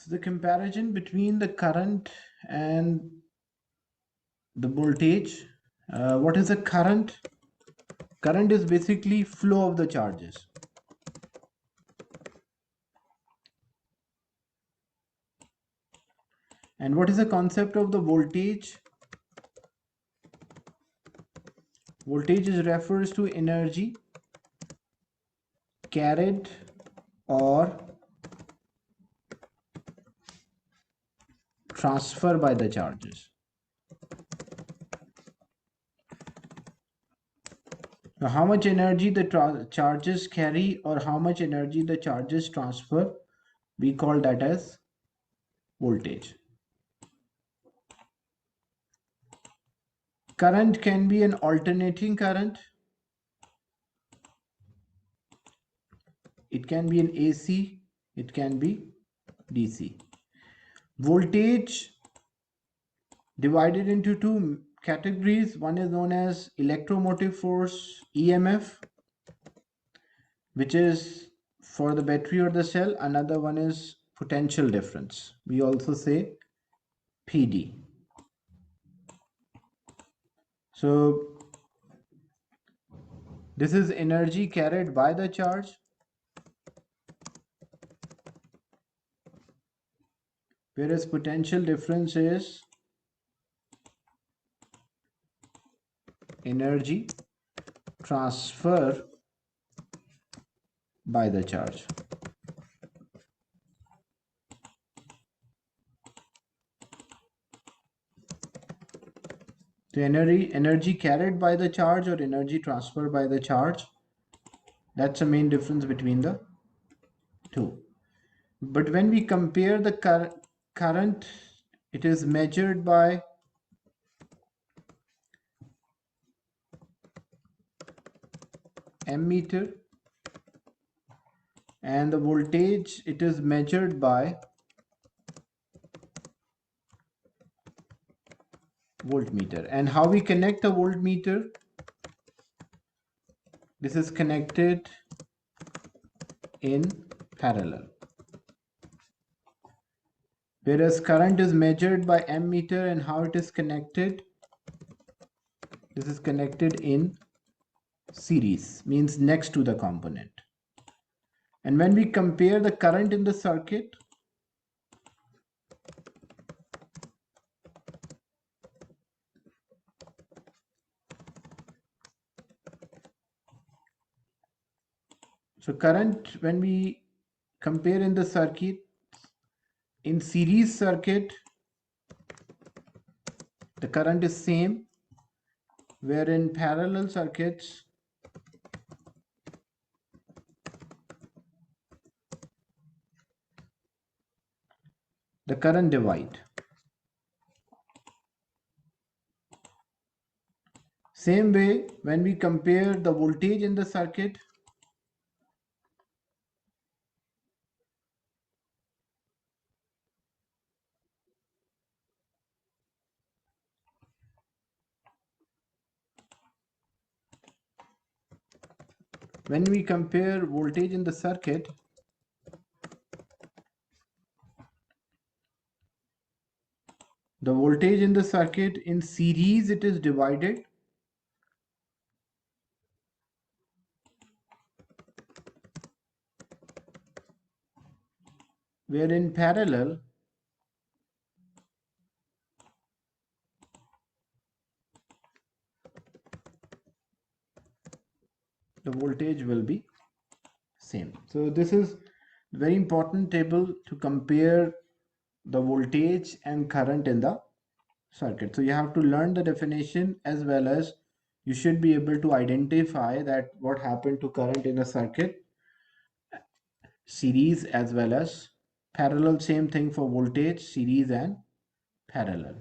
So the comparison between the current and the voltage. What is a current? Current is basically flow of the charges. And what is the concept of the voltage? Voltage refers to energy carried or transferred by the charges. Now, how much energy the charges carry or how much energy the charges transfer, we call that as voltage. Current can be an alternating current. It can be an AC, it can be DC. Voltage divided into two categories. One is known as electromotive force, EMF, which is for the battery or the cell. Another one is potential difference. We also say PD. So this is energy carried by the charge. Whereas potential difference is energy transfer by the charge. The energy carried by the charge or energy transferred by the charge, that's the main difference between the two. But when we compare the current, it is measured by ammeter, and the voltage, it is measured by voltmeter. And how we connect the voltmeter? This is connected in parallel. Whereas current is measured by ammeter, and how it is connected? This is connected in series, means next to the component. And when we compare the current in the circuit, so current, when we compare in the circuit, in series circuit, the current is same, where in parallel circuits, the current divide. Same way, when we compare the voltage in the circuit, when we compare voltage in the circuit, the voltage in the circuit in series, it is divided. Where in parallel, the voltage will be same. So this is very important table to compare the voltage and current in the circuit. So you have to learn the definition, as well as you should be able to identify that what happened to current in a circuit, series as well as parallel. Same thing for voltage, series and parallel.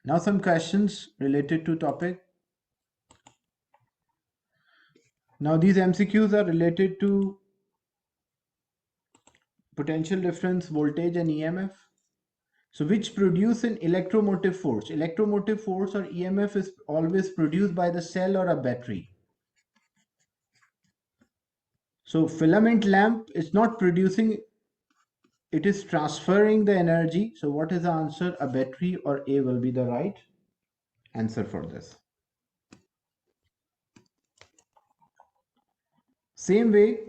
Now some questions related to topic. Now these MCQs are related to potential difference, voltage and EMF. So which produce an electromotive force? Electromotive force or EMF is always produced by the cell or a battery. So filament lamp is not producing it is transferring the energy. So what is the answer? A battery, or A will be the right answer for this. Same way,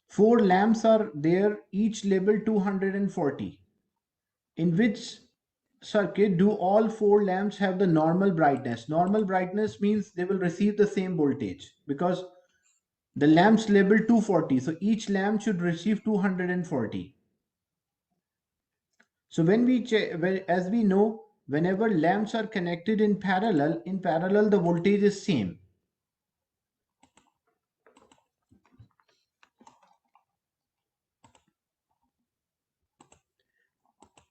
four lamps are there, each labeled 240. In which circuit do all four lamps have the normal brightness? Normal brightness means they will receive the same voltage, because the lamps labeled 240, so each lamp should receive 240. So when we check, as we know, whenever lamps are connected in parallel the voltage is same.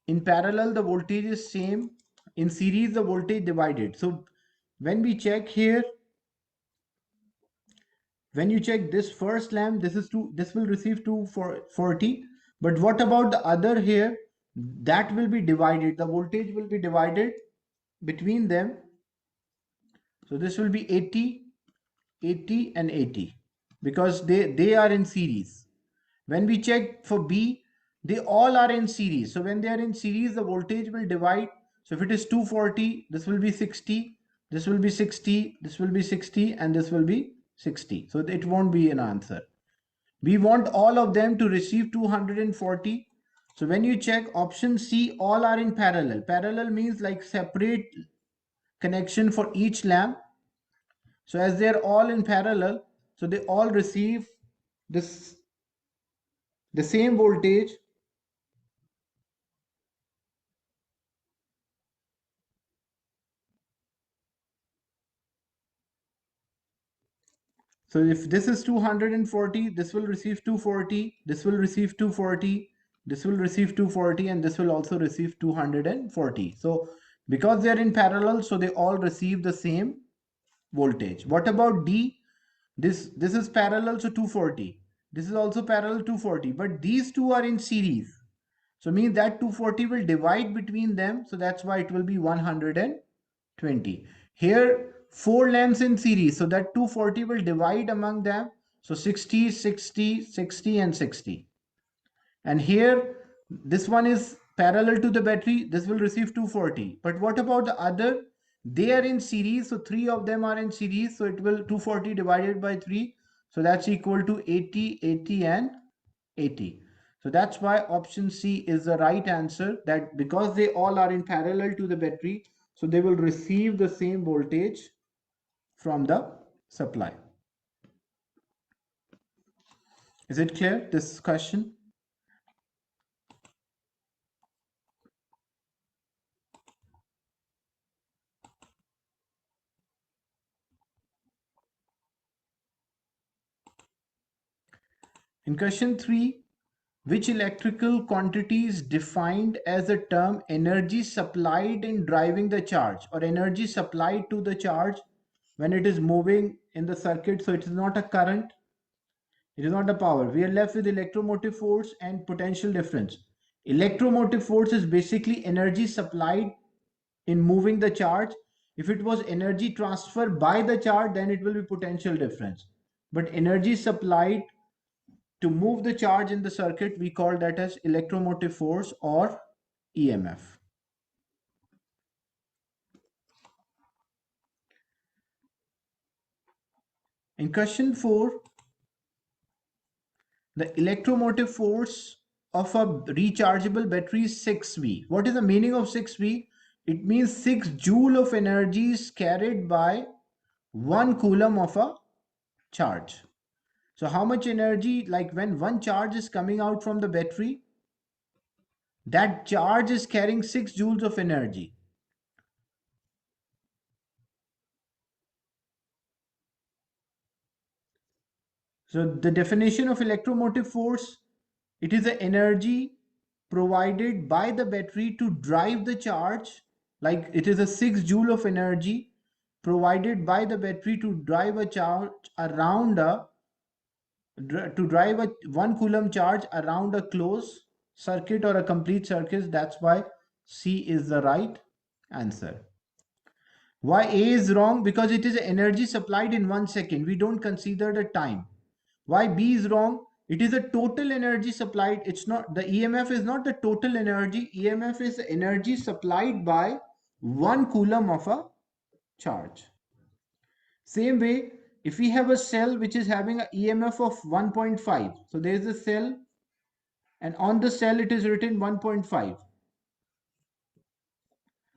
In parallel the voltage is same. In series the voltage divided. So when we check here, when you check this first lamp, this will receive 240. But what about the other here? That will be divided. The voltage will be divided between them. So this will be 80, 80 and 80, because they are in series. When we check for B, they all are in series. So when they are in series, the voltage will divide. So if it is 240, this will be 60, this will be 60, this will be 60, and this will be 60. So it won't be an answer. We want all of them to receive 240. So when you check option C, all are in parallel. Parallel means like separate connection for each lamp. So as they are all in parallel, so they all receive this the same voltage. So if this is 240, this will receive 240, this will receive 240, this will receive 240, and this will also receive 240. So because they are in parallel, so they all receive the same voltage. What about D? This is parallel, so 240. This is also parallel, 240, but these two are in series. So means that 240 will divide between them. So that's why it will be 120. Here, four lamps in series. So that 240 will divide among them. So 60, 60, 60 and 60. And here, this one is parallel to the battery. This will receive 240. But what about the other? They are in series. So three of them are in series. So it will 240 divided by 3. So that's equal to 80, 80 and 80. So that's why option C is the right answer, that because they all are in parallel to the battery, so they will receive the same voltage from the supply. Is it clear, this question? In question 3, which electrical quantity is defined as the term energy supplied in driving the charge, or energy supplied to the charge when it is moving in the circuit? So it is not a current, it is not a power. We are left with electromotive force and potential difference. Electromotive force is basically energy supplied in moving the charge. If it was energy transferred by the charge, then it will be potential difference. But energy supplied to move the charge in the circuit, we call that as electromotive force or EMF. In question 4, the electromotive force of a rechargeable battery is 6V. What is the meaning of 6V? It means 6 joule of energy is carried by 1 coulomb of a charge. So how much energy, like when one charge is coming out from the battery, that charge is carrying 6 joules of energy. So the definition of electromotive force, it is the energy provided by the battery to drive the charge, like it is a 6 joule of energy provided by the battery to drive a charge around a to drive a 1 coulomb charge around a closed circuit or a complete circuit. That's why C is the right answer. Why A is wrong? Because it is energy supplied in 1 second. We don't consider the time. Why B is wrong? It is a total energy supplied. It's not, the EMF is not the total energy. EMF is the energy supplied by 1 coulomb of a charge. Same way, if we have a cell which is having a EMF of 1.5, so there is a cell, and on the cell it is written 1.5.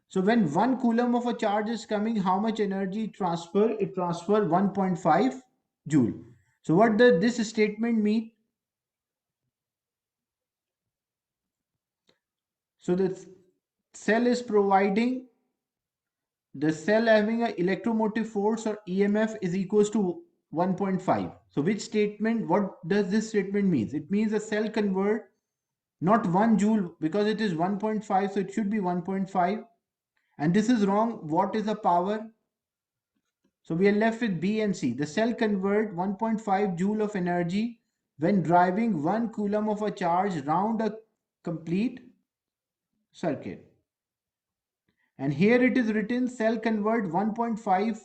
So when 1 coulomb of a charge is coming, how much energy transfer? It transfer 1.5 joule. So what does this statement mean? So the cell is providing, the cell having an electromotive force or EMF is equals to 1.5. So which statement, what does this statement means? It means the cell convert not 1 joule, because it is 1.5, so it should be 1.5. And this is wrong. What is the power? So we are left with B and C. The cell convert 1.5 joule of energy when driving 1 coulomb of a charge round a complete circuit. And here it is written cell convert 1.5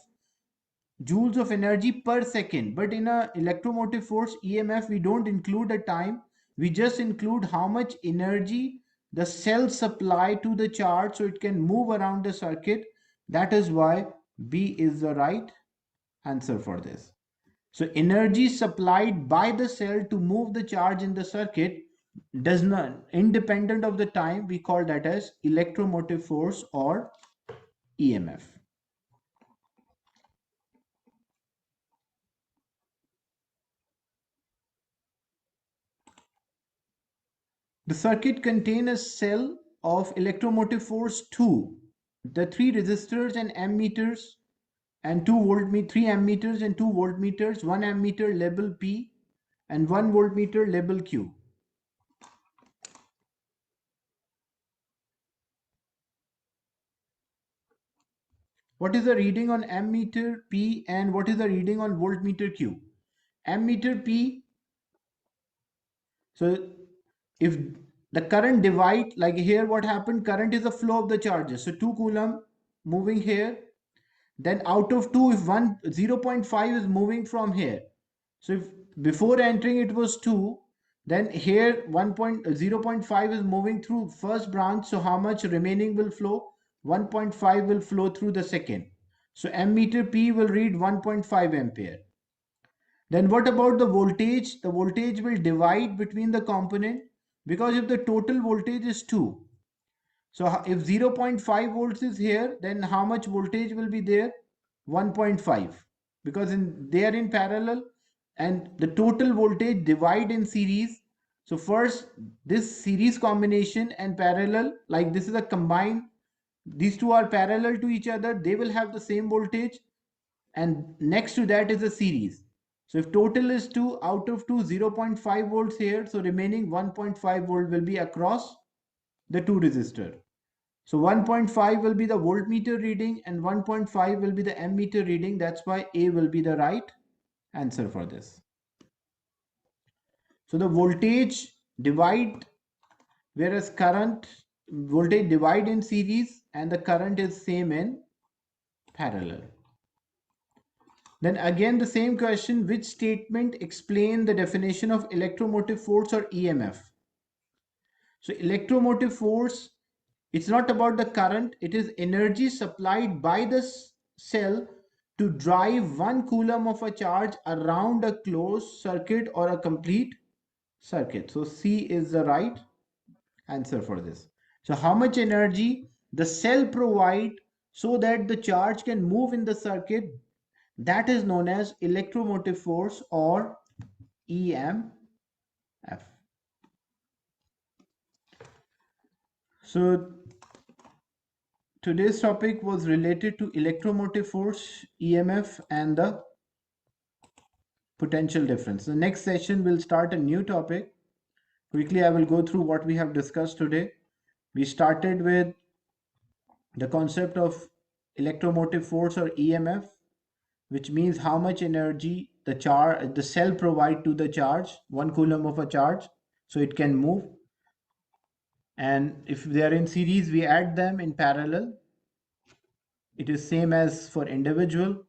joules of energy per second. But in a electromotive force EMF, we don't include a time. We just include how much energy the cell supply to the charge so it can move around the circuit. That is why B is the right answer for this. So energy supplied by the cell to move the charge in the circuit does not, independent of the time, we call that as electromotive force or EMF. The circuit contains a cell of electromotive force 2, the 3 resistors and ammeters, and 3 ammeters and 2 voltmeters, 1 ammeter label P and 1 voltmeter label Q. What is the reading on ammeter P and what is the reading on voltmeter Q? Ammeter P, so if the current divide, like here what happened, current is the flow of the charges. So 2 coulomb moving here, then out of 2, if 0.5 is moving from here. So if before entering it was 2, then here 0.5 is moving through first branch. So how much remaining will flow? 1.5 will flow through the second. So ammeter P will read 1.5 ampere. Then what about the voltage? The voltage will divide between the component, because if the total voltage is 2, so if 0.5 volts is here, then how much voltage will be there? 1.5, because they are in parallel, and the total voltage divide in series. So first this series combination and parallel, like this is a combined, these two are parallel to each other, they will have the same voltage, and next to that is a series. So if total is 2, out of 2, 0.5 volts here, so remaining 1.5 volt will be across the two resistor. So 1.5 will be the voltmeter reading and 1.5 will be the ammeter reading. That's why A will be the right answer for this. So the voltage divide, whereas current, voltage divide in series and the current is same in parallel. Then again the same question, which statement explain the definition of electromotive force or EMF? So electromotive force, it's not about the current, it is energy supplied by the cell to drive 1 coulomb of a charge around a closed circuit or a complete circuit. So C is the right answer for this. So how much energy the cell provide so that the charge can move in the circuit, that is known as electromotive force or EMF. So today's topic was related to electromotive force, EMF, and the potential difference. The next session will start a new topic. Quickly, I will go through what we have discussed today. We started with the concept of electromotive force or EMF, which means how much energy the cell provide to the charge, 1 coulomb of a charge, so it can move. And if they are in series, we add them in parallel. It is same as for individual.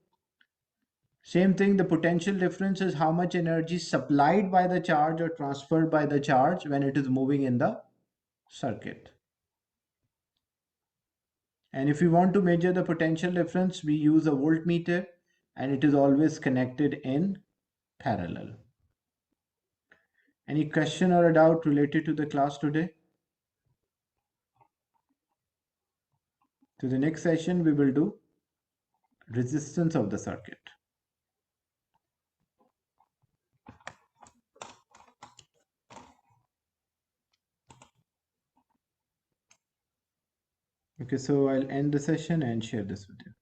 Same thing, the potential difference is how much energy supplied by the charge or transferred by the charge when it is moving in the circuit. And if we want to measure the potential difference, we use a voltmeter, and it is always connected in parallel. Any question or a doubt related to the class today? To the next session, we will do resistance of the circuit. Okay, so I'll end the session and share this with you.